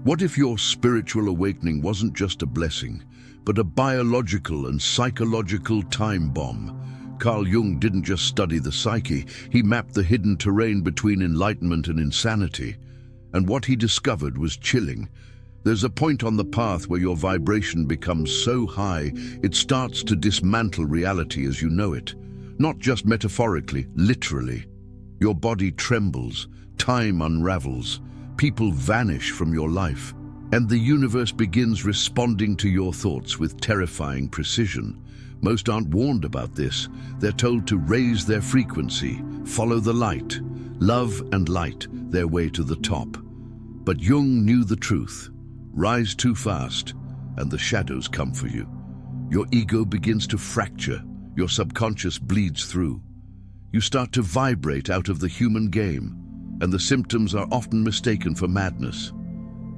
What if your spiritual awakening wasn't just a blessing, but a biological and psychological time bomb? Carl Jung didn't just study the psyche, he mapped the hidden terrain between enlightenment and insanity. And what he discovered was chilling. There's a point on the path where your vibration becomes so high, it starts to dismantle reality as you know it. Not just metaphorically, literally. Your body trembles, time unravels, people vanish from your life, and the universe begins responding to your thoughts with terrifying precision. Most aren't warned about this. They're told to raise their frequency, follow the light, love and light their way to the top. But Jung knew the truth. Rise too fast, and the shadows come for you. Your ego begins to fracture, your subconscious bleeds through. You start to vibrate out of the human game, and the symptoms are often mistaken for madness.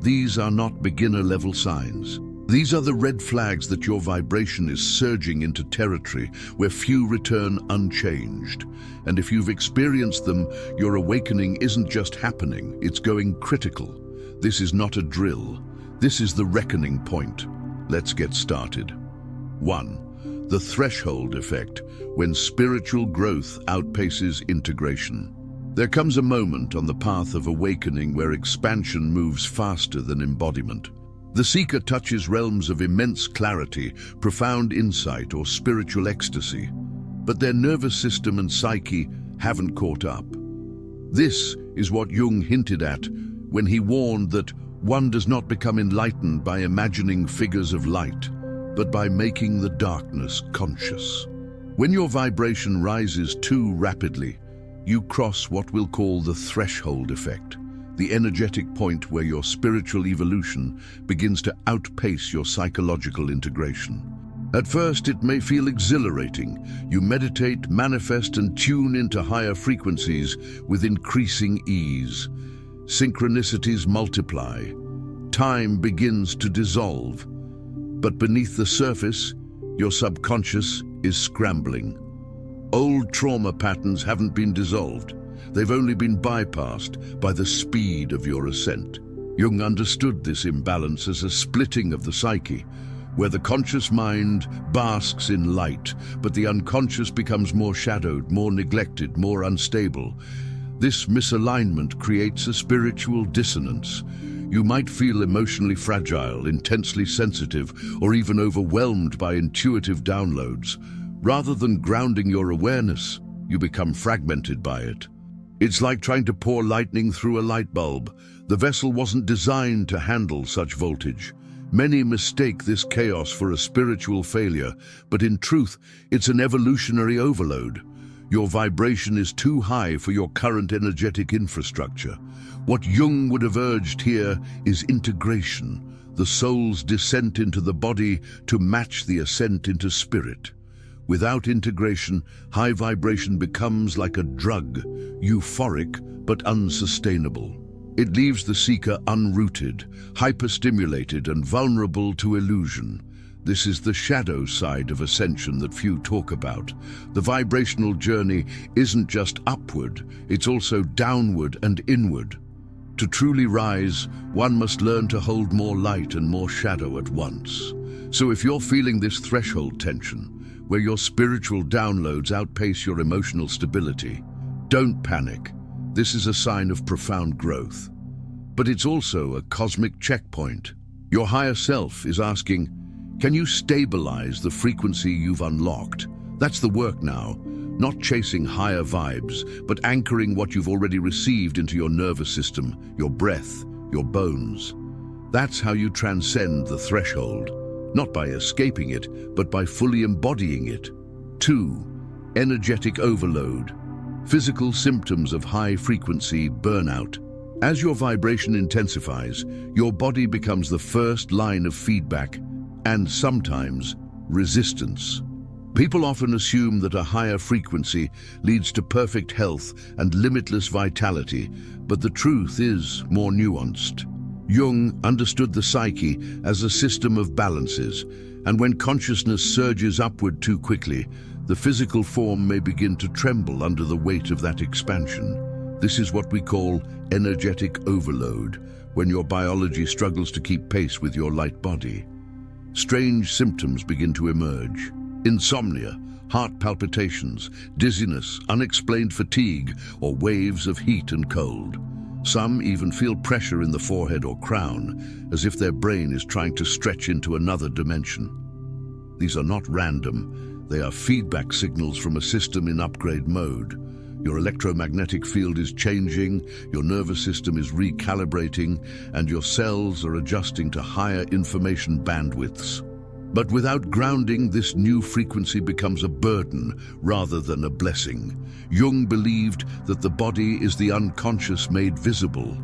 These are not beginner-level signs. These are the red flags that your vibration is surging into territory where few return unchanged. And if you've experienced them, your awakening isn't just happening, it's going critical. This is not a drill. This is the reckoning point. Let's get started. 1. The threshold effect, when spiritual growth outpaces integration. There comes a moment on the path of awakening where expansion moves faster than embodiment. The seeker touches realms of immense clarity, profound insight, or spiritual ecstasy, but their nervous system and psyche haven't caught up. This is what Jung hinted at when he warned that one does not become enlightened by imagining figures of light, but by making the darkness conscious. When your vibration rises too rapidly, you cross what we'll call the threshold effect, the energetic point where your spiritual evolution begins to outpace your psychological integration. At first, it may feel exhilarating. You meditate, manifest, and tune into higher frequencies with increasing ease. Synchronicities multiply. Time begins to dissolve. But beneath the surface, your subconscious is scrambling. Old trauma patterns haven't been dissolved. They've only been bypassed by the speed of your ascent. Jung understood this imbalance as a splitting of the psyche, where the conscious mind basks in light, but the unconscious becomes more shadowed, more neglected, more unstable. This misalignment creates a spiritual dissonance. You might feel emotionally fragile, intensely sensitive, or even overwhelmed by intuitive downloads. Rather than grounding your awareness, you become fragmented by it. It's like trying to pour lightning through a light bulb. The vessel wasn't designed to handle such voltage. Many mistake this chaos for a spiritual failure, but in truth, it's an evolutionary overload. Your vibration is too high for your current energetic infrastructure. What Jung would have urged here is integration, the soul's descent into the body to match the ascent into spirit. Without integration, high vibration becomes like a drug, euphoric but unsustainable. It leaves the seeker unrooted, hyperstimulated, and vulnerable to illusion. This is the shadow side of ascension that few talk about. The vibrational journey isn't just upward, it's also downward and inward. To truly rise, one must learn to hold more light and more shadow at once. So if you're feeling this threshold tension, where your spiritual downloads outpace your emotional stability, don't panic. This is a sign of profound growth. But it's also a cosmic checkpoint. Your higher self is asking, can you stabilize the frequency you've unlocked? That's the work now, not chasing higher vibes, but anchoring what you've already received into your nervous system, your breath, your bones. That's how you transcend the threshold. Not by escaping it, but by fully embodying it. 2. Energetic overload. Physical symptoms of high-frequency burnout. As your vibration intensifies, your body becomes the first line of feedback, and sometimes resistance. People often assume that a higher frequency leads to perfect health and limitless vitality, but the truth is more nuanced. Jung understood the psyche as a system of balances, and when consciousness surges upward too quickly, the physical form may begin to tremble under the weight of that expansion. This is what we call energetic overload, when your biology struggles to keep pace with your light body. Strange symptoms begin to emerge. Insomnia, heart palpitations, dizziness, unexplained fatigue, or waves of heat and cold. Some even feel pressure in the forehead or crown, as if their brain is trying to stretch into another dimension. These are not random. They are feedback signals from a system in upgrade mode. Your electromagnetic field is changing, your nervous system is recalibrating, and your cells are adjusting to higher information bandwidths. But without grounding, this new frequency becomes a burden rather than a blessing. Jung believed that the body is the unconscious made visible.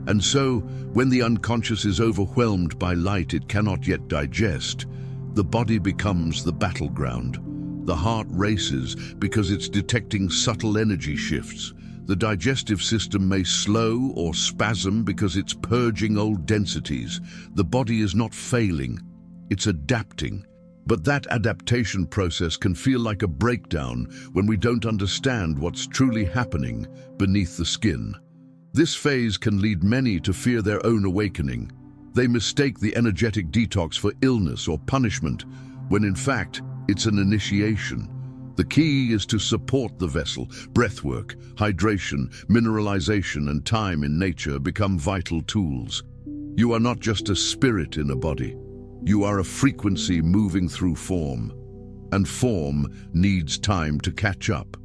And so, when the unconscious is overwhelmed by light it cannot yet digest, the body becomes the battleground. The heart races because it's detecting subtle energy shifts. The digestive system may slow or spasm because it's purging old densities. The body is not failing, it's adapting. But that adaptation process can feel like a breakdown when we don't understand what's truly happening beneath the skin. This phase can lead many to fear their own awakening. They mistake the energetic detox for illness or punishment, when in fact, it's an initiation. The key is to support the vessel. Breathwork, hydration, mineralization, and time in nature become vital tools. You are not just a spirit in a body. You are a frequency moving through form. And form needs time to catch up.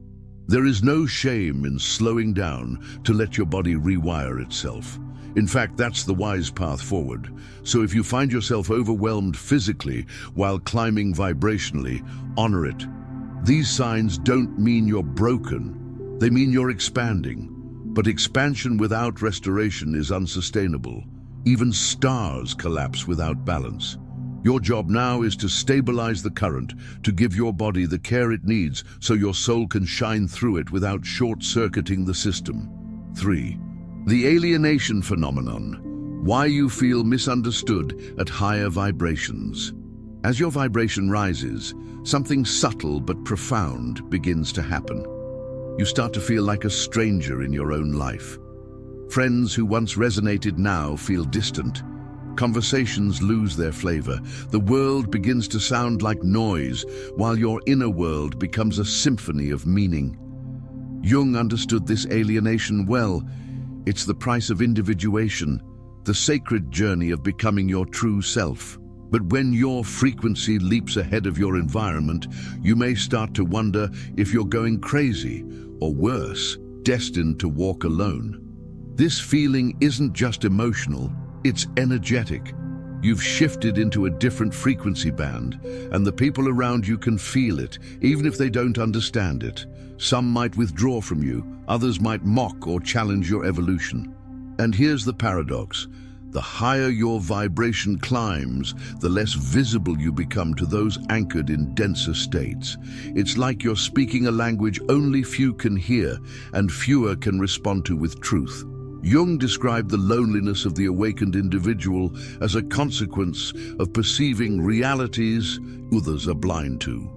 There is no shame in slowing down to let your body rewire itself. In fact, that's the wise path forward. So if you find yourself overwhelmed physically while climbing vibrationally, honor it. These signs don't mean you're broken. They mean you're expanding. But expansion without restoration is unsustainable. Even stars collapse without balance. Your job now is to stabilize the current, to give your body the care it needs so your soul can shine through it without short-circuiting the system. 3. The alienation phenomenon. Why you feel misunderstood at higher vibrations. As your vibration rises, something subtle but profound begins to happen. You start to feel like a stranger in your own life. Friends who once resonated now feel distant. Conversations lose their flavor. The world begins to sound like noise, while your inner world becomes a symphony of meaning. Jung understood this alienation well. It's the price of individuation, the sacred journey of becoming your true self. But when your frequency leaps ahead of your environment, you may start to wonder if you're going crazy, or worse, destined to walk alone. This feeling isn't just emotional, it's energetic. You've shifted into a different frequency band, and the people around you can feel it, even if they don't understand it. Some might withdraw from you, others might mock or challenge your evolution. And here's the paradox. The higher your vibration climbs, the less visible you become to those anchored in denser states. It's like you're speaking a language only few can hear and fewer can respond to with truth. Jung described the loneliness of the awakened individual as a consequence of perceiving realities others are blind to.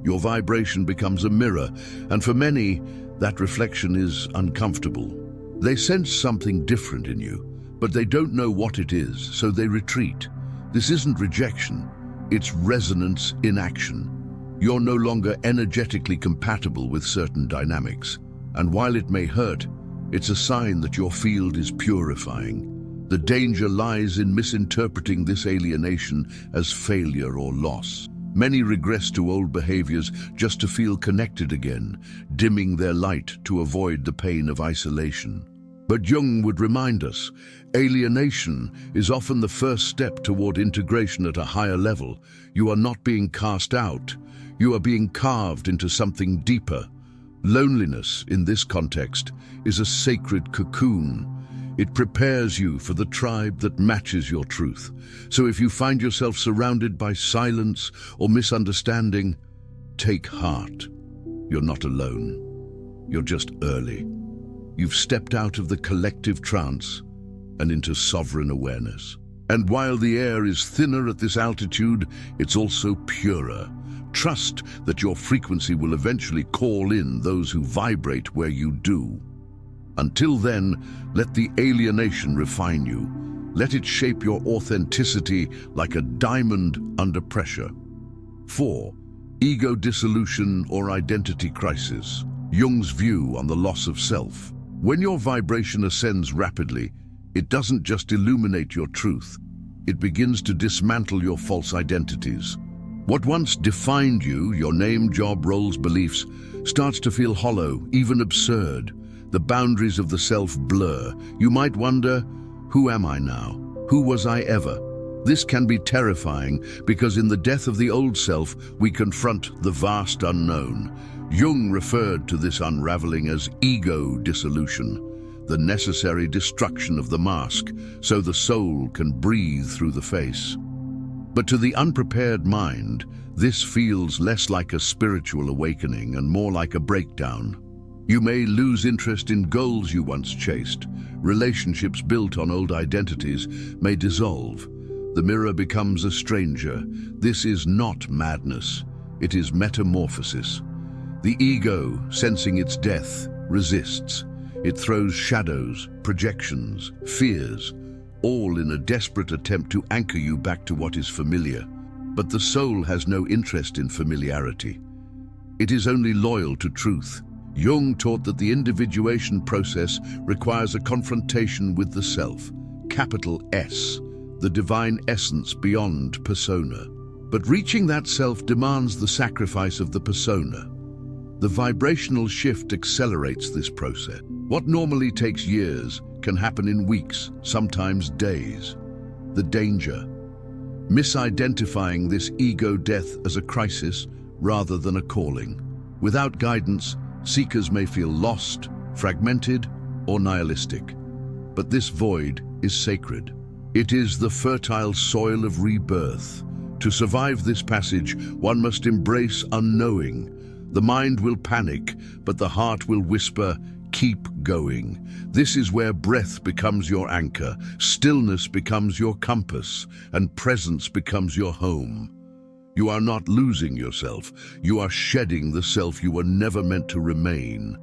Your vibration becomes a mirror, and for many, that reflection is uncomfortable. They sense something different in you, but they don't know what it is, so they retreat. This isn't rejection, it's resonance in action. You're no longer energetically compatible with certain dynamics, and while it may hurt, it's a sign that your field is purifying. The danger lies in misinterpreting this alienation as failure or loss. Many regress to old behaviors just to feel connected again, dimming their light to avoid the pain of isolation. But Jung would remind us, alienation is often the first step toward integration at a higher level. You are not being cast out, you are being carved into something deeper. Loneliness, in this context, is a sacred cocoon. It prepares you for the tribe that matches your truth. So if you find yourself surrounded by silence or misunderstanding, take heart. You're not alone. You're just early. You've stepped out of the collective trance and into sovereign awareness. And while the air is thinner at this altitude, it's also purer. Trust that your frequency will eventually call in those who vibrate where you do. Until then, let the alienation refine you. Let it shape your authenticity like a diamond under pressure. 4. Ego dissolution or identity crisis. Jung's view on the loss of self. When your vibration ascends rapidly, it doesn't just illuminate your truth, it begins to dismantle your false identities. What once defined you, your name, job, roles, beliefs, starts to feel hollow, even absurd. The boundaries of the self blur. You might wonder, who am I now? Who was I ever? This can be terrifying because in the death of the old self, we confront the vast unknown. Jung referred to this unraveling as ego dissolution, the necessary destruction of the mask so the soul can breathe through the face. But to the unprepared mind, this feels less like a spiritual awakening and more like a breakdown. You may lose interest in goals you once chased. Relationships built on old identities may dissolve. The mirror becomes a stranger. This is not madness. It is metamorphosis. The ego, sensing its death, resists. It throws shadows, projections, fears, all in a desperate attempt to anchor you back to what is familiar. But the soul has no interest in familiarity. It is only loyal to truth. Jung taught that the individuation process requires a confrontation with the self, capital S, the divine essence beyond persona. But reaching that self demands the sacrifice of the persona. The vibrational shift accelerates this process. What normally takes years can happen in weeks, sometimes days. The danger: misidentifying this ego death as a crisis rather than a calling. Without guidance, seekers may feel lost, fragmented, or nihilistic. But this void is sacred. It is the fertile soil of rebirth. To survive this passage, one must embrace unknowing. The mind will panic, but the heart will whisper, keep going. This is where breath becomes your anchor, stillness becomes your compass, and presence becomes your home. You are not losing yourself, you are shedding the self you were never meant to remain.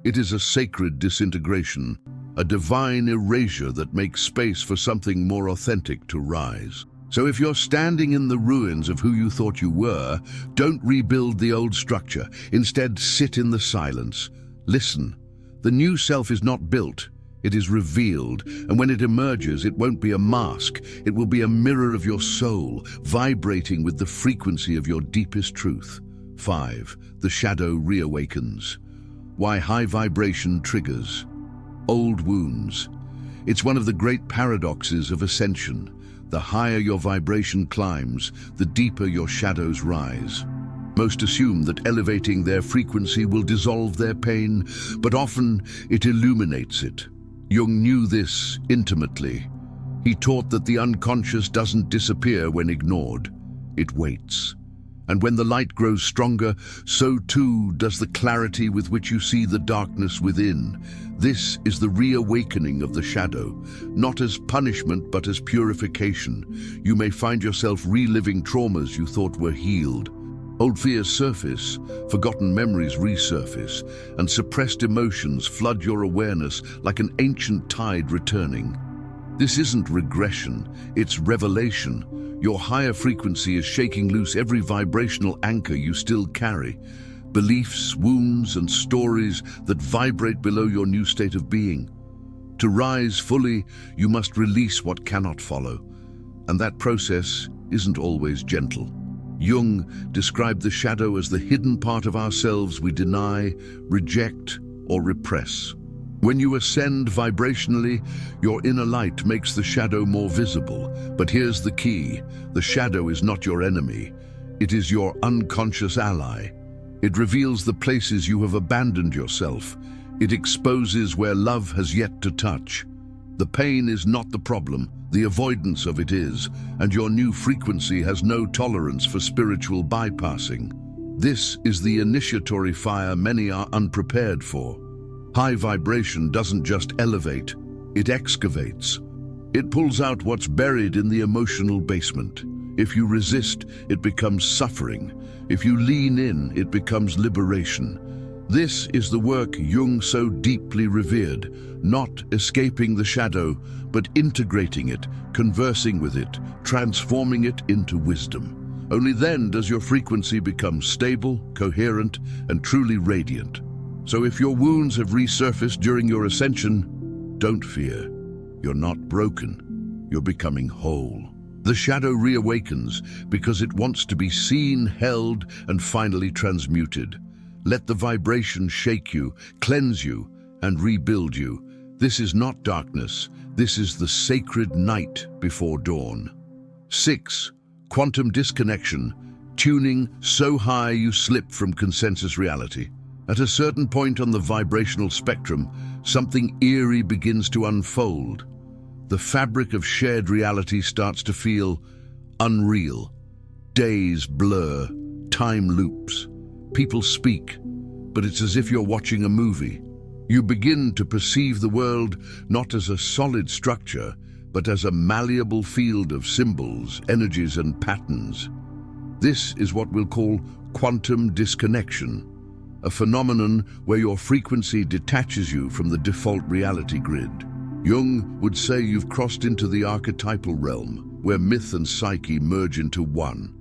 It is a sacred disintegration, a divine erasure that makes space for something more authentic to rise. So if you're standing in the ruins of who you thought you were, don't rebuild the old structure. Instead, sit in the silence. Listen. The new self is not built, it is revealed, and when it emerges, it won't be a mask. It will be a mirror of your soul, vibrating with the frequency of your deepest truth. 5. The shadow reawakens. Why high vibration triggers old wounds. It's one of the great paradoxes of ascension. The higher your vibration climbs, the deeper your shadows rise. Most assume that elevating their frequency will dissolve their pain, but often it illuminates it. Jung knew this intimately. He taught that the unconscious doesn't disappear when ignored. It waits. And when the light grows stronger, so too does the clarity with which you see the darkness within. This is the reawakening of the shadow, not as punishment but as purification. You may find yourself reliving traumas you thought were healed. Old fears surface, forgotten memories resurface, and suppressed emotions flood your awareness like an ancient tide returning. This isn't regression, it's revelation. Your higher frequency is shaking loose every vibrational anchor you still carry. Beliefs, wounds, and stories that vibrate below your new state of being. To rise fully, you must release what cannot follow. And that process isn't always gentle. Jung described the shadow as the hidden part of ourselves we deny, reject, or repress. When you ascend vibrationally, your inner light makes the shadow more visible. But here's the key: the shadow is not your enemy. It is your unconscious ally. It reveals the places you have abandoned yourself. It exposes where love has yet to touch. The pain is not the problem, the avoidance of it is, and your new frequency has no tolerance for spiritual bypassing. This is the initiatory fire many are unprepared for. High vibration doesn't just elevate, it excavates. It pulls out what's buried in the emotional basement. If you resist, it becomes suffering. If you lean in, it becomes liberation. This is the work Jung so deeply revered, not escaping the shadow, but integrating it, conversing with it, transforming it into wisdom. Only then does your frequency become stable, coherent, and truly radiant. So if your wounds have resurfaced during your ascension, don't fear. You're not broken. You're becoming whole. The shadow reawakens because it wants to be seen, held, and finally transmuted. Let the vibration shake you, cleanse you, and rebuild you. This is not darkness. This is the sacred night before dawn. 6. Quantum disconnection. Tuning so high you slip from consensus reality. At a certain point on the vibrational spectrum, something eerie begins to unfold. The fabric of shared reality starts to feel unreal. Days blur, time loops. People speak, but it's as if you're watching a movie. You begin to perceive the world not as a solid structure, but as a malleable field of symbols, energies, and patterns. This is what we'll call quantum disconnection, a phenomenon where your frequency detaches you from the default reality grid. Jung would say you've crossed into the archetypal realm, where myth and psyche merge into one.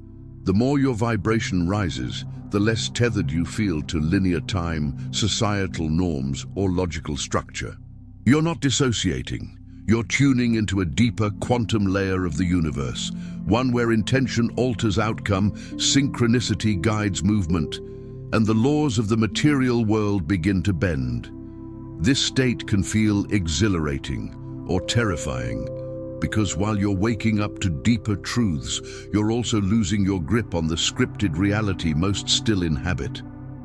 The more your vibration rises, the less tethered you feel to linear time, societal norms, or logical structure. You're not dissociating. You're tuning into a deeper quantum layer of the universe, one where intention alters outcome, synchronicity guides movement, and the laws of the material world begin to bend. This state can feel exhilarating or terrifying, because while you're waking up to deeper truths, you're also losing your grip on the scripted reality most still inhabit.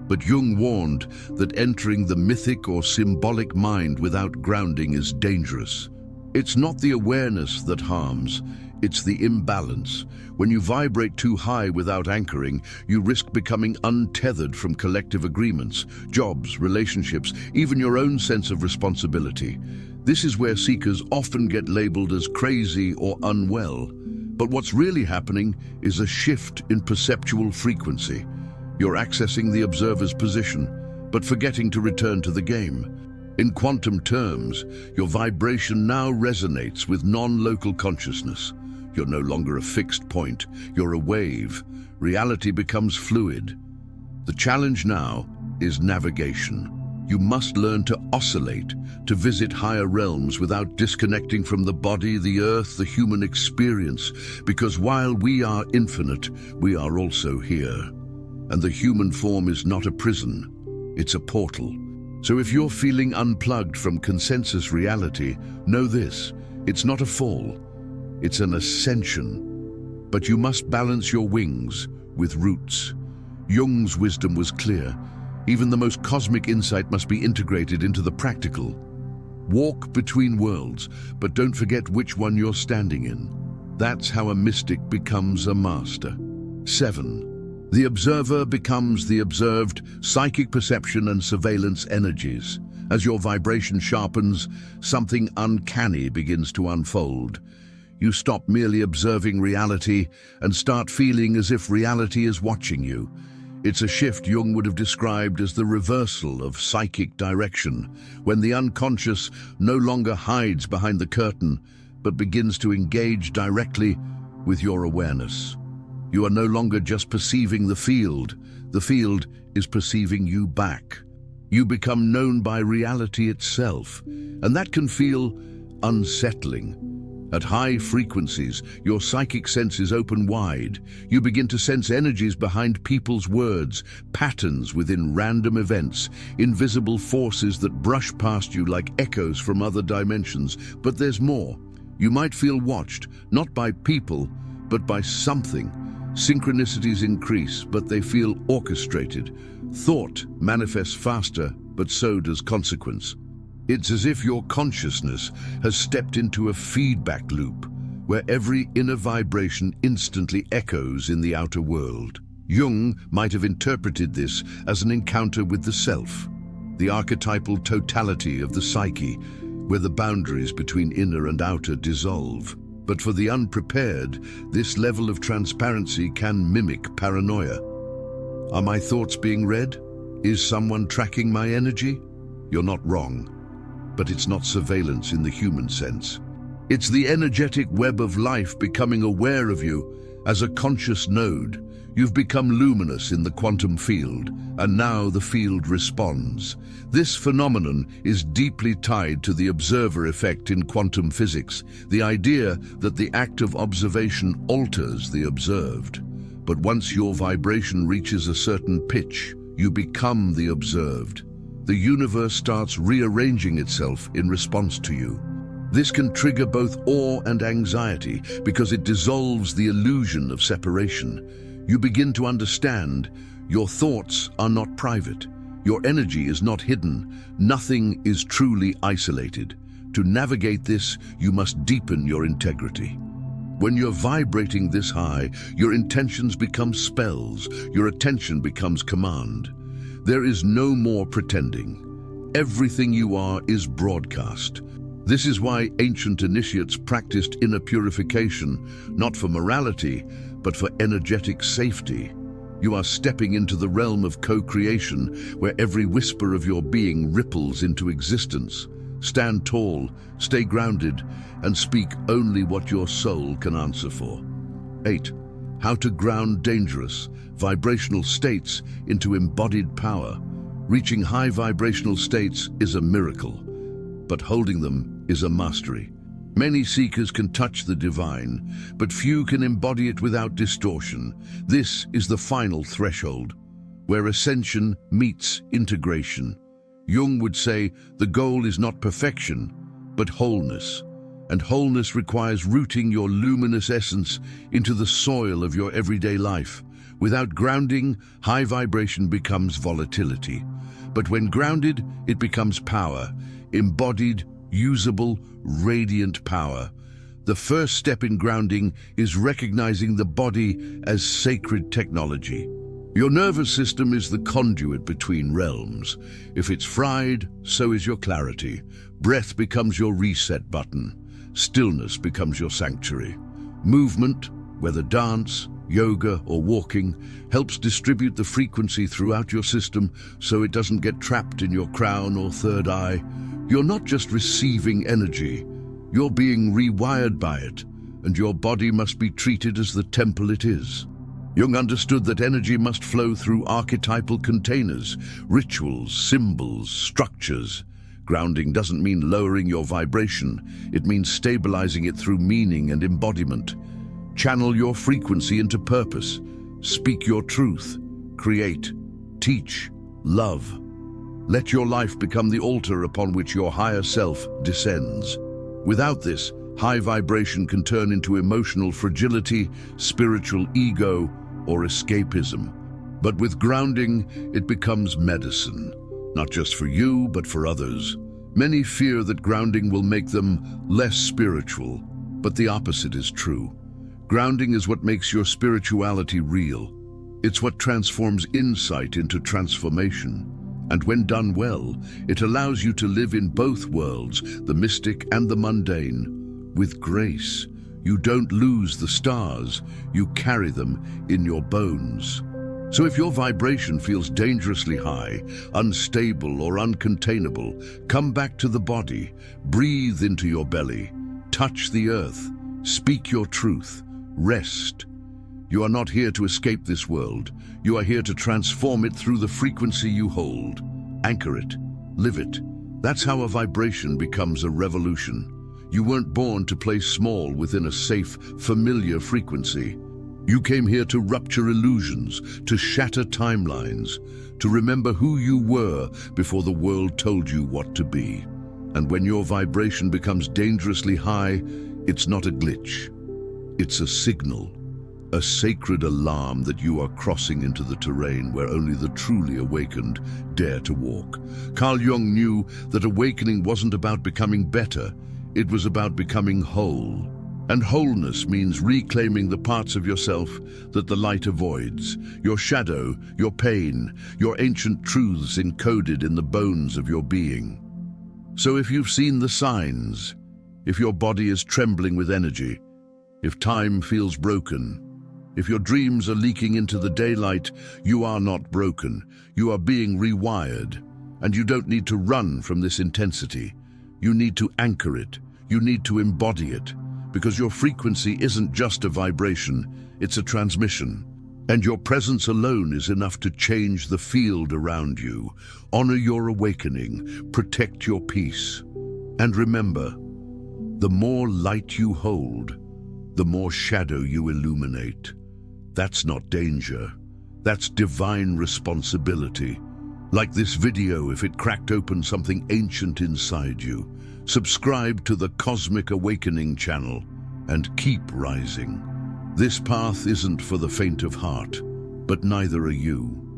But Jung warned that entering the mythic or symbolic mind without grounding is dangerous. It's not the awareness that harms, it's the imbalance. When you vibrate too high without anchoring, you risk becoming untethered from collective agreements, jobs, relationships, even your own sense of responsibility. This is where seekers often get labeled as crazy or unwell. But what's really happening is a shift in perceptual frequency. You're accessing the observer's position, but forgetting to return to the game. In quantum terms, your vibration now resonates with non-local consciousness. You're no longer a fixed point, you're a wave. Reality becomes fluid. The challenge now is navigation. You must learn to oscillate, to visit higher realms without disconnecting from the body, the earth, the human experience. Because while we are infinite, we are also here. And the human form is not a prison, it's a portal. So if you're feeling unplugged from consensus reality, know this: it's not a fall, it's an ascension. But you must balance your wings with roots. Jung's wisdom was clear. Even the most cosmic insight must be integrated into the practical. Walk between worlds, but don't forget which one you're standing in. That's how a mystic becomes a master. 7. The observer becomes the observed. Psychic perception and surveillance energies. As your vibration sharpens, something uncanny begins to unfold. You stop merely observing reality and start feeling as if reality is watching you. It's a shift Jung would have described as the reversal of psychic direction, when the unconscious no longer hides behind the curtain, but begins to engage directly with your awareness. You are no longer just perceiving the field is perceiving you back. You become known by reality itself, and that can feel unsettling. At high frequencies, your psychic senses open wide. You begin to sense energies behind people's words, patterns within random events, invisible forces that brush past you like echoes from other dimensions. But there's more. You might feel watched, not by people, but by something. Synchronicities increase, but they feel orchestrated. Thought manifests faster, but so does consequence. It's as if your consciousness has stepped into a feedback loop, where every inner vibration instantly echoes in the outer world. Jung might have interpreted this as an encounter with the self, the archetypal totality of the psyche, where the boundaries between inner and outer dissolve. But for the unprepared, this level of transparency can mimic paranoia. Are my thoughts being read? Is someone tracking my energy? You're not wrong, but it's not surveillance in the human sense. It's the energetic web of life becoming aware of you as a conscious node. You've become luminous in the quantum field, and now the field responds. This phenomenon is deeply tied to the observer effect in quantum physics, the idea that the act of observation alters the observed. But once your vibration reaches a certain pitch, you become the observed. The universe starts rearranging itself in response to you. This can trigger both awe and anxiety because it dissolves the illusion of separation. You begin to understand your thoughts are not private. Your energy is not hidden. Nothing is truly isolated. To navigate this, you must deepen your integrity. When you're vibrating this high, your intentions become spells. Your attention becomes command. There is no more pretending. Everything you are is broadcast. This is why ancient initiates practiced inner purification, not for morality, but for energetic safety. You are stepping into the realm of co-creation, where every whisper of your being ripples into existence. Stand tall, stay grounded, and speak only what your soul can answer for. 8. How to ground dangerous, vibrational states into embodied power. Reaching high vibrational states is a miracle, but holding them is a mastery. Many seekers can touch the divine, but few can embody it without distortion. This is the final threshold, where ascension meets integration. Jung would say the goal is not perfection, but wholeness. And wholeness requires rooting your luminous essence into the soil of your everyday life. Without grounding, high vibration becomes volatility. But when grounded, it becomes power, embodied, usable, radiant power. The first step in grounding is recognizing the body as sacred technology. Your nervous system is the conduit between realms. If it's fried, so is your clarity. Breath becomes your reset button. Stillness becomes your sanctuary. Movement, whether dance, yoga, or walking, helps distribute the frequency throughout your system so it doesn't get trapped in your crown or third eye. You're not just receiving energy, you're being rewired by it, and your body must be treated as the temple it is. Jung understood that energy must flow through archetypal containers, rituals, symbols, structures. Grounding doesn't mean lowering your vibration, it means stabilizing it through meaning and embodiment. Channel your frequency into purpose. Speak your truth. Create. Teach. Love. Let your life become the altar upon which your higher self descends. Without this, high vibration can turn into emotional fragility, spiritual ego, or escapism. But with grounding, it becomes medicine, not just for you, but for others. Many fear that grounding will make them less spiritual, but the opposite is true. Grounding is what makes your spirituality real. It's what transforms insight into transformation. And when done well, it allows you to live in both worlds, the mystic and the mundane, with grace. You don't lose the stars, you carry them in your bones. So if your vibration feels dangerously high, unstable or uncontainable, come back to the body, breathe into your belly, touch the earth, speak your truth, rest. You are not here to escape this world. You are here to transform it through the frequency you hold. Anchor it, live it. That's how a vibration becomes a revolution. You weren't born to play small within a safe, familiar frequency. You came here to rupture illusions, to shatter timelines, to remember who you were before the world told you what to be. And when your vibration becomes dangerously high, it's not a glitch. It's a signal, a sacred alarm that you are crossing into the terrain where only the truly awakened dare to walk. Carl Jung knew that awakening wasn't about becoming better, it was about becoming whole. And wholeness means reclaiming the parts of yourself that the light avoids, your shadow, your pain, your ancient truths encoded in the bones of your being. So if you've seen the signs, if your body is trembling with energy, if time feels broken, If your dreams are leaking into the daylight, you are not broken. You are being rewired. And you don't need to run from this intensity. You need to anchor it. You need to embody it. Because your frequency isn't just a vibration, it's a transmission. And your presence alone is enough to change the field around you. Honor your awakening. Protect your peace. And remember, the more light you hold, the more shadow you illuminate. That's not danger. That's divine responsibility. Like this video, if it cracked open something ancient inside you, subscribe to the Cosmic Awakening channel and keep rising. This path isn't for the faint of heart, but neither are you.